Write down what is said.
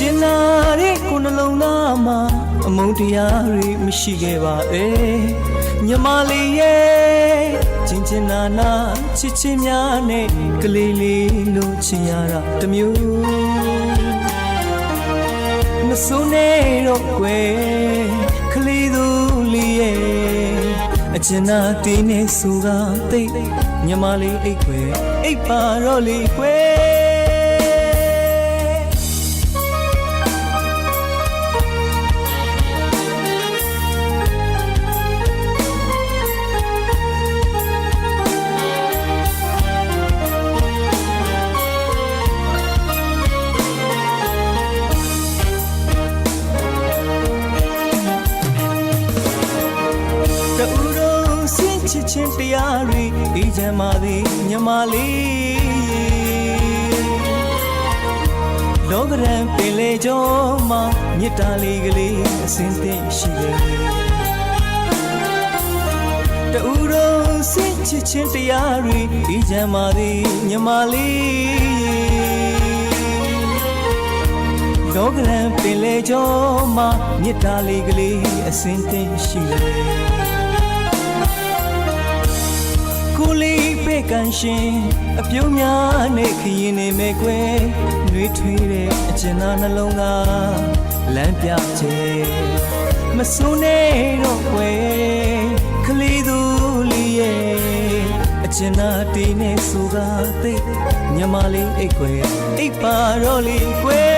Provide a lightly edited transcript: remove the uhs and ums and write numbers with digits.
ကျင်လာတဲ့ကိုယ်နှလုံးသားမှာအမုန်းတရားတွေမရှိခဲ့ပါညီမလေးရဲ့ကျင်ကျင်နာနာချစ်ချင်းများနဲ့ကလေးလေးလို့ချင်ရတာတမျိုးမစိုးနဲ့တော့ကွယ်ကလေးသူလေးရဲ့အကျဉ်းနာတင်းနေဆိုကတိတ်ညီမလေးအိတ်ကွယ်အိတ်ပါတော့လေးကွယ်ချစ်ချင်းတရားတွေအေးချမ်းပါသည်ညီမလေးလောကရန်ပင်လေကျော်မှာမေတ္တာလေးကလေးအစဉ်သင့်ရှိတယ်တူတော်စင်ချစ်ချင်းတရားတွေအေးချမ်းပါသည်ညီမလေးလောကရန်ပင်လေကျော်မှာမေတ္တာလေးကလေးအစဉ်သင့်ရှိတယ်ကိုလေးပဲ့ကန်ရှင်အပြုံးများနဲ့ခရင်နေမဲ့ကွယ်နှွေးထွေးတဲ့အကျဉ်းသားနှလုံးသားလမ်းပြချေမစိုးနဲ့တော့ကွယ်ကလေးသူလေးရဲ့အကျဉ်းသားတီးနေဆိုကသိညီမလေးအိတ်ကွယ်အိတ်ပါတော့လေးကွယ်